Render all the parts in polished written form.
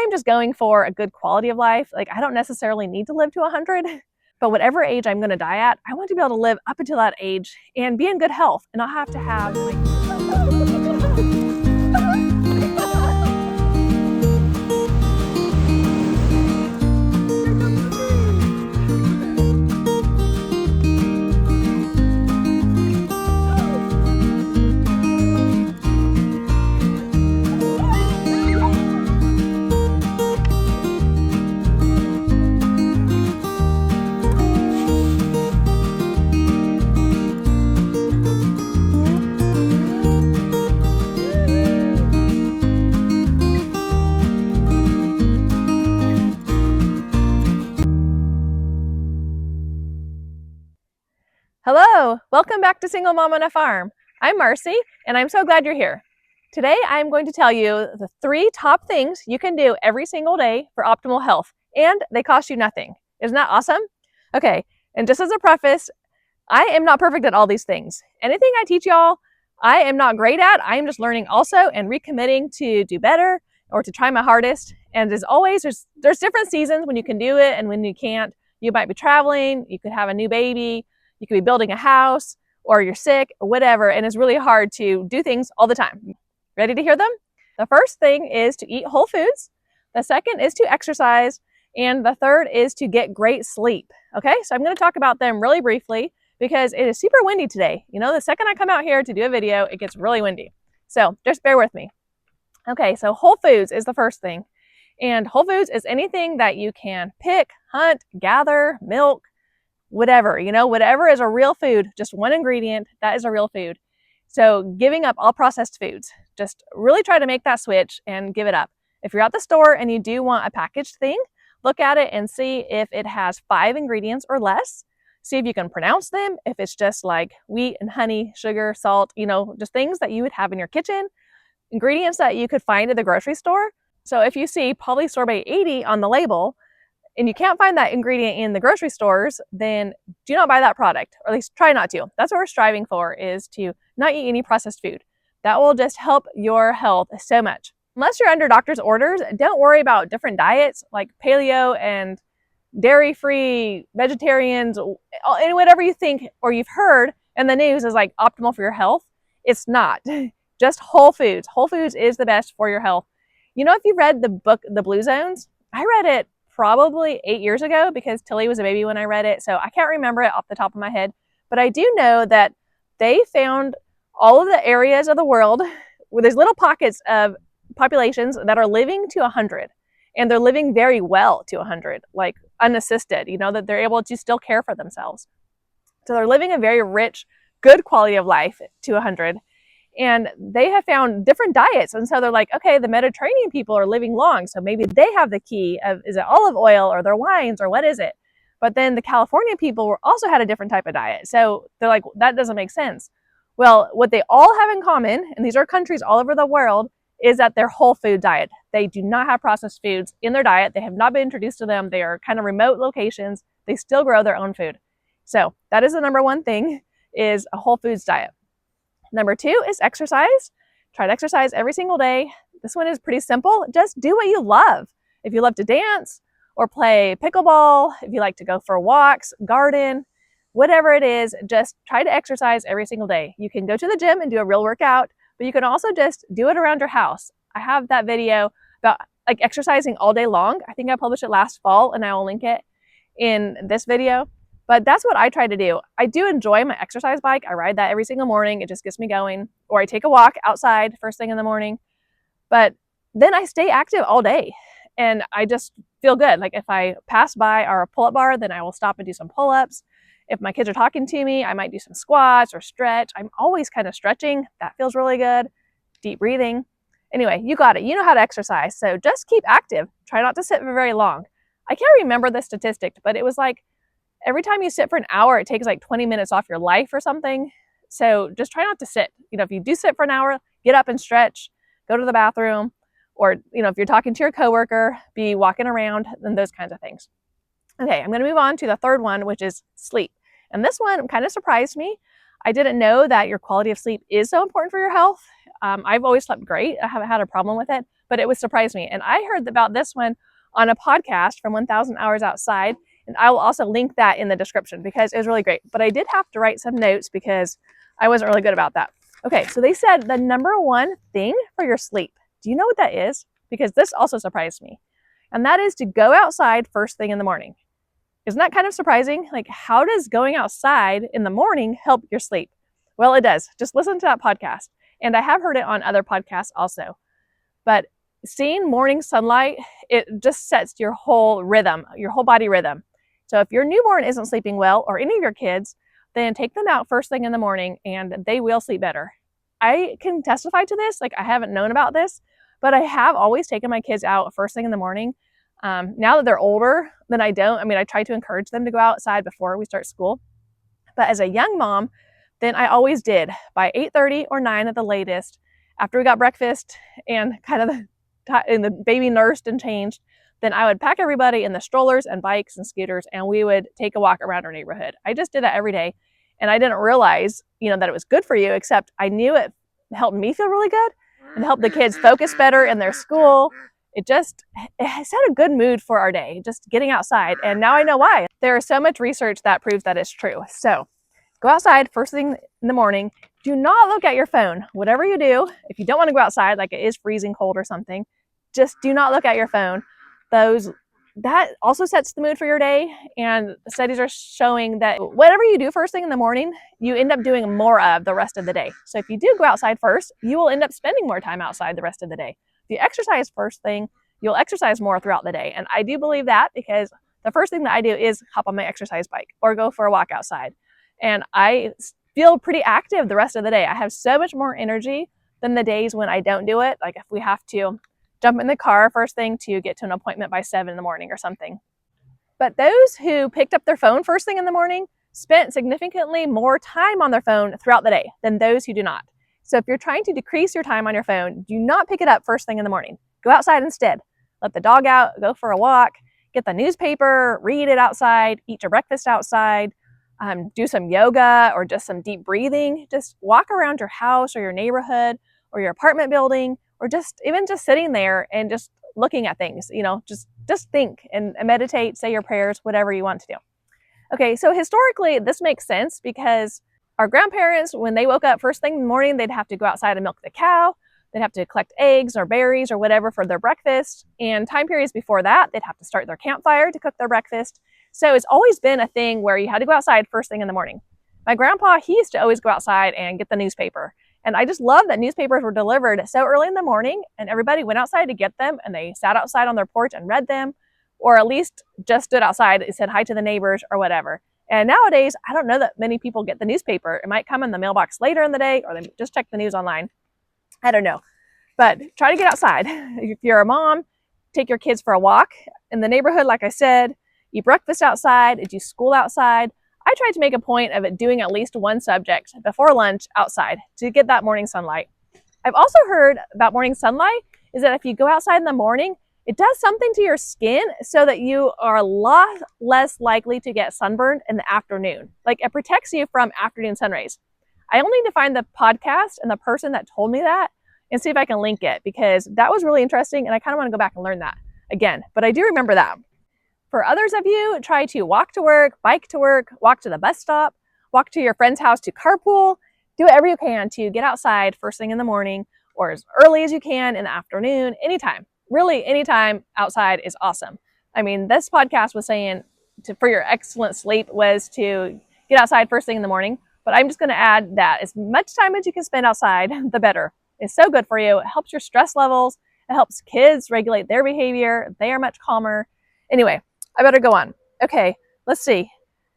I'm just going for a good quality of life. Like, I don't necessarily need to live to 100, but whatever age I'm going to die at, I want to be able to live up until that age and be in good health and not have to have like Hello, welcome back to Single Mom on a Farm. I'm Marcy, and I'm so glad you're here. Today, I'm going to tell you the 3 top things you can do every single day for optimal health, and they cost you nothing. Isn't that awesome? Okay, and just as a preface, I am not perfect at all these things. Anything I teach y'all, I am not great at. I am just learning also and recommitting to do better or to try my hardest. And as always, there's different seasons when you can do it and when you can't. You might be traveling, you could have a new baby, you could be building a house, or you're sick, or whatever, and it's really hard to do things all the time. Ready to hear them? The first thing is to eat whole foods. The second is to exercise. And the third is to get great sleep. Okay, so I'm going to talk about them really briefly because it is super windy today. You know, the second I come out here to do a video, it gets really windy. So just bear with me. Okay, so whole foods is the first thing. And whole foods is anything that you can pick, hunt, gather, milk, whatever, you know, whatever is a real food, just one ingredient, that is a real food. So giving up all processed foods, just really try to make that switch and give it up. If you're at the store and you do want a packaged thing, look at it and see if it has 5 ingredients or less. See if you can pronounce them, if it's just like wheat and honey, sugar, salt, you know, just things that you would have in your kitchen, ingredients that you could find at the grocery store. So if you see polysorbate 80 on the label, and you can't find that ingredient in the grocery stores, then do not buy that product, or at least try not to. That's what we're striving for, is to not eat any processed food. That will just help your health so much. Unless you're under doctor's orders, don't worry about different diets like paleo and dairy-free, vegetarians, and whatever you think or you've heard in the news is like optimal for your health. It's not. Just whole foods. Whole foods is the best for your health. You know, if you read the book, The Blue Zones, I read it probably 8 years ago because Tilly was a baby when I read it, so I can't remember it off the top of my head. But I do know that they found all of the areas of the world where there's little pockets of populations that are living to 100, and they're living very well to 100, like unassisted, you know, that they're able to still care for themselves. So they're living a very rich, good quality of life to 100. And they have found different diets. And so they're like, okay, the Mediterranean people are living long. So maybe they have the key of, is it olive oil or their wines or what is it? But then the California people also had a different type of diet. So they're like, that doesn't make sense. Well, what they all have in common, and these are countries all over the world, is that they're whole food diet. They do not have processed foods in their diet. They have not been introduced to them. They are kind of remote locations. They still grow their own food. So that is the number one thing, is a whole foods diet. Number 2 is exercise. Try to exercise every single day. This one is pretty simple. Just do what you love. If you love to dance or play pickleball, if you like to go for walks, garden, whatever it is, just try to exercise every single day. You can go to the gym and do a real workout, but you can also just do it around your house. I have that video about like exercising all day long. I think I published it last fall, and I will link it in this video. But that's what I try to do. I do enjoy my exercise bike. I ride that every single morning. It just gets me going. Or I take a walk outside first thing in the morning. But then I stay active all day. And I just feel good. Like if I pass by our pull-up bar, then I will stop and do some pull-ups. If my kids are talking to me, I might do some squats or stretch. I'm always kind of stretching. That feels really good. Deep breathing. Anyway, you got it. You know how to exercise. So just keep active. Try not to sit for very long. I can't remember the statistic, but it was like every time you sit for an hour, it takes like 20 minutes off your life or something. So just try not to sit. You know, if you do sit for an hour, get up and stretch, go to the bathroom, or, you know, if you're talking to your coworker, be walking around and those kinds of things. Okay, I'm going to move on to the third one, which is sleep. And this one kind of surprised me. I didn't know that your quality of sleep is so important for your health. I've always slept great. I haven't had a problem with it, but it would surprise me. And I heard about this one on a podcast from 1000 Hours Outside, and I will also link that in the description because it was really great. But I did have to write some notes because I wasn't really good about that. Okay, so they said the number one thing for your sleep. Do you know what that is? Because this also surprised me. And that is to go outside first thing in the morning. Isn't that kind of surprising? Like, how does going outside in the morning help your sleep? Well, it does. Just listen to that podcast. And I have heard it on other podcasts also. But seeing morning sunlight, it just sets your whole rhythm, your whole body rhythm. So if your newborn isn't sleeping well, or any of your kids, then take them out first thing in the morning and they will sleep better. I can testify to this. Like, I haven't known about this, but I have always taken my kids out first thing in the morning. Now that they're older, then I don't. I mean, I try to encourage them to go outside before we start school. But as a young mom, then I always did by 8:30 or 9 at the latest, after we got breakfast and the baby nursed and changed, then I would pack everybody in the strollers and bikes and scooters, and we would take a walk around our neighborhood. I just did that every day, and I didn't realize, that it was good for you, except I knew it helped me feel really good and helped the kids focus better in their school. It set a good mood for our day, just getting outside, and now I know why. There is so much research that proves that it's true. So go outside first thing in the morning. Do not look at your phone. Whatever you do, if you don't want to go outside, like it is freezing cold or something, just do not look at your phone. That also sets the mood for your day, and studies are showing that whatever you do first thing in the morning, you end up doing more of the rest of the day. So if you do go outside first, you will end up spending more time outside the rest of the day. If you exercise first thing, you'll exercise more throughout the day. And I do believe that because the first thing that I do is hop on my exercise bike or go for a walk outside. And I feel pretty active the rest of the day. I have so much more energy than the days when I don't do it. Like if we have to jump in the car first thing to get to an appointment by 7 in the morning or something. But those who picked up their phone first thing in the morning spent significantly more time on their phone throughout the day than those who do not. So if you're trying to decrease your time on your phone, do not pick it up first thing in the morning. Go outside instead. Let the dog out, go for a walk, get the newspaper, read it outside, eat your breakfast outside, do some yoga or just some deep breathing. Just walk around your house or your neighborhood or your apartment building, or just sitting there and just looking at things, just think and meditate, say your prayers, whatever you want to do. Okay, so historically, this makes sense because our grandparents, when they woke up first thing in the morning, they'd have to go outside and milk the cow. They'd have to collect eggs or berries or whatever for their breakfast. And time periods before that, they'd have to start their campfire to cook their breakfast. So it's always been a thing where you had to go outside first thing in the morning. My grandpa, he used to always go outside and get the newspaper. And I just love that newspapers were delivered so early in the morning and everybody went outside to get them and they sat outside on their porch and read them, or at least just stood outside and said hi to the neighbors or whatever. And nowadays, I don't know that many people get the newspaper. It might come in the mailbox later in the day, or they just check the news online. I don't know. But try to get outside. If you're a mom, take your kids for a walk in the neighborhood, like I said, eat breakfast outside, do school outside. I try to make a point of it doing at least one subject before lunch outside to get that morning sunlight. I've also heard about morning sunlight is that if you go outside in the morning, it does something to your skin so that you are a lot less likely to get sunburned in the afternoon. Like it protects you from afternoon sun rays. I only need to find the podcast and the person that told me that and see if I can link it, because that was really interesting and I kind of want to go back and learn that again. But I do remember that. For others of you, try to walk to work, bike to work, walk to the bus stop, walk to your friend's house to carpool. Do whatever you can to get outside first thing in the morning or as early as you can in the afternoon, anytime. Really, anytime outside is awesome. I mean, this podcast was saying for your excellent sleep was to get outside first thing in the morning, but I'm just going to add that as much time as you can spend outside, the better. It's so good for you. It helps your stress levels. It helps kids regulate their behavior. They are much calmer. Anyway, I better go on. Okay, let's see.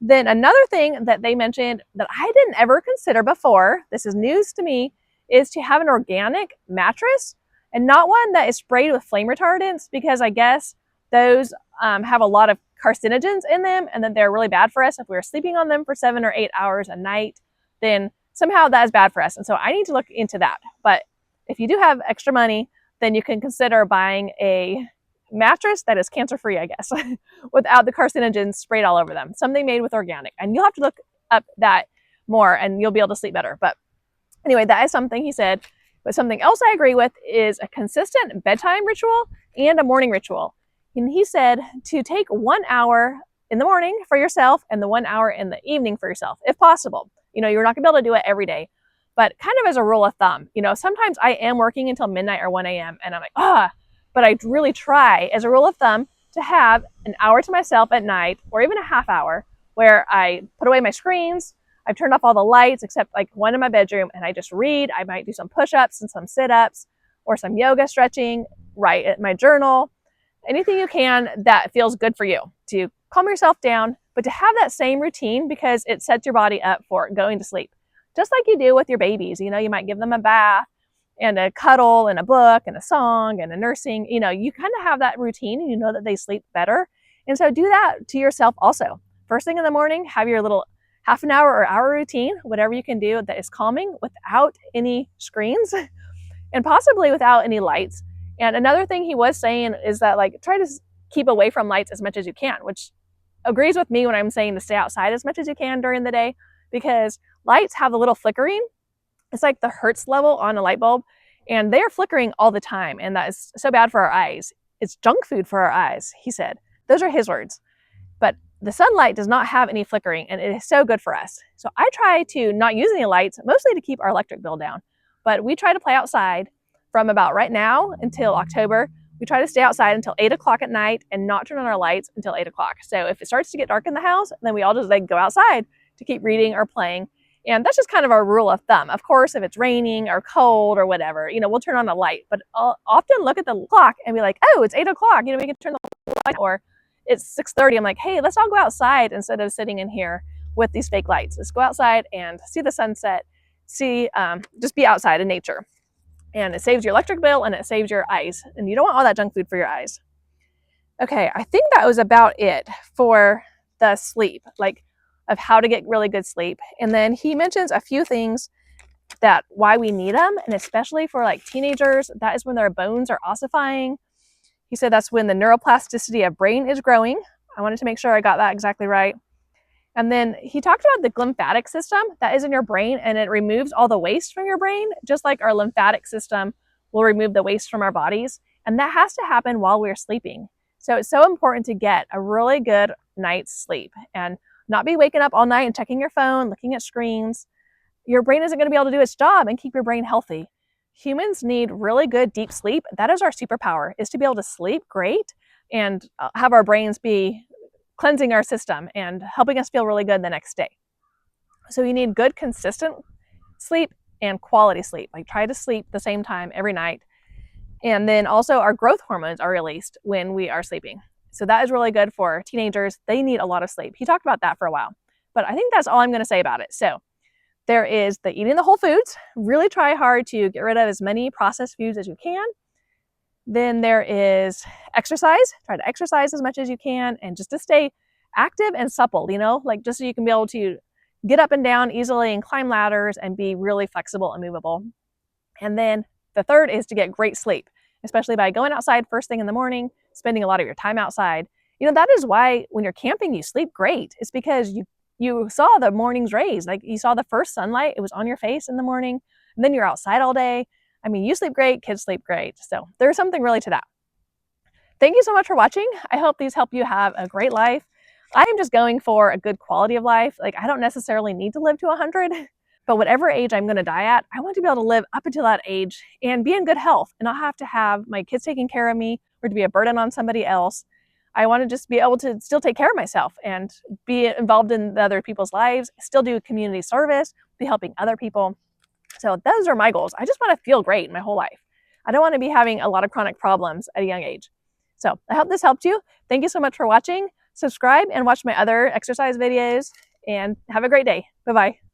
Then another thing that they mentioned that I didn't ever consider before, this is news to me, is to have an organic mattress and not one that is sprayed with flame retardants, because I guess those have a lot of carcinogens in them and that they're really bad for us. If we're sleeping on them for 7 or 8 hours a night, then somehow that is bad for us. And so I need to look into that. But if you do have extra money, then you can consider buying a mattress that is cancer-free, I guess, without the carcinogens sprayed all over them. Something made with organic. And you'll have to look up that more and you'll be able to sleep better. But anyway, that is something he said. But something else I agree with is a consistent bedtime ritual and a morning ritual. And he said to take 1 hour in the morning for yourself and the 1 hour in the evening for yourself, if possible. You know, you're not gonna be able to do it every day, but kind of as a rule of thumb. You know, sometimes I am working until midnight or 1 a.m. and I'm like, but I really try as a rule of thumb to have an hour to myself at night, or even a half hour, where I put away my screens, I've turned off all the lights except like one in my bedroom, and I just read. I might do some push-ups and some sit-ups or some yoga stretching, write at my journal, anything you can that feels good for you to calm yourself down, but to have that same routine because it sets your body up for going to sleep. Just like you do with your babies. You know, you might give them a bath and a cuddle and a book and a song and a nursing. You know, you kind of have that routine and you know that they sleep better. And so do that to yourself also. First thing in the morning, have your little half an hour or hour routine, whatever you can do that is calming without any screens and possibly without any lights. And another thing he was saying is that, like, try to keep away from lights as much as you can, which agrees with me when I'm saying to stay outside as much as you can during the day, because lights have a little flickering. It's like the Hertz level on a light bulb, and they are flickering all the time, and that is so bad for our eyes. It's junk food for our eyes, he said. Those are his words. But the sunlight does not have any flickering, and it is so good for us. So I try to not use any lights, mostly to keep our electric bill down. But we try to play outside from about right now until October. We try to stay outside until 8 o'clock at night and not turn on our lights until 8 o'clock. So if it starts to get dark in the house, then we all just go outside to keep reading or playing. And that's just kind of our rule of thumb. Of course, if it's raining or cold or whatever, you know, we'll turn on a light. But I'll often look at the clock and be like, oh, it's 8 o'clock. You know, we can turn the light. Or it's 6:30. I'm like, hey, let's all go outside instead of sitting in here with these fake lights. Let's go outside and see the sunset, just be outside in nature. And it saves your electric bill and it saves your eyes. And you don't want all that junk food for your eyes. Okay, I think that was about it for the sleep, like of how to get really good sleep. And then he mentions a few things that why we need them, and especially for like teenagers, that is when their bones are ossifying. He said that's when the neuroplasticity of brain is growing. I wanted to make sure I got that exactly right. And then he talked about the lymphatic system that is in your brain, and it removes all the waste from your brain, just like our lymphatic system will remove the waste from our bodies. And that has to happen while we're sleeping. So it's so important to get a really good night's sleep and not be waking up all night and checking your phone, looking at screens. Your brain isn't going to be able to do its job and keep your brain healthy. Humans need really good deep sleep. That is our superpower, is to be able to sleep great and have our brains be cleansing our system and helping us feel really good the next day. So you need good, consistent sleep and quality sleep. Like, try to sleep the same time every night. And then also our growth hormones are released when we are sleeping. So that is really good for teenagers. They need a lot of sleep. He talked about that for a while, but I think that's all I'm going to say about it. So there is the eating the whole foods. Really try hard to get rid of as many processed foods as you can. Then there is exercise. Try to exercise as much as you can, and just to stay active and supple, you know, like just so you can be able to get up and down easily and climb ladders and be really flexible and movable. And then the third is to get great sleep, especially by going outside first thing in the morning, spending a lot of your time outside. You know, that is why when you're camping, you sleep great. It's because you saw the morning's rays, like you saw the first sunlight, it was on your face in the morning, and then you're outside all day. I mean, you sleep great, kids sleep great. So there's something really to that. Thank you so much for watching. I hope these help you have a great life. I am just going for a good quality of life. Like, I don't necessarily need to live to 100, but whatever age I'm going to die at, I want to be able to live up until that age and be in good health and not have to have my kids taking care of me or to be a burden on somebody else. I want to just be able to still take care of myself and be involved in the other people's lives, still do community service, be helping other people. So those are my goals. I just want to feel great my whole life. I don't want to be having a lot of chronic problems at a young age. So I hope this helped you. Thank you so much for watching. Subscribe and watch my other exercise videos, and have a great day. Bye-bye.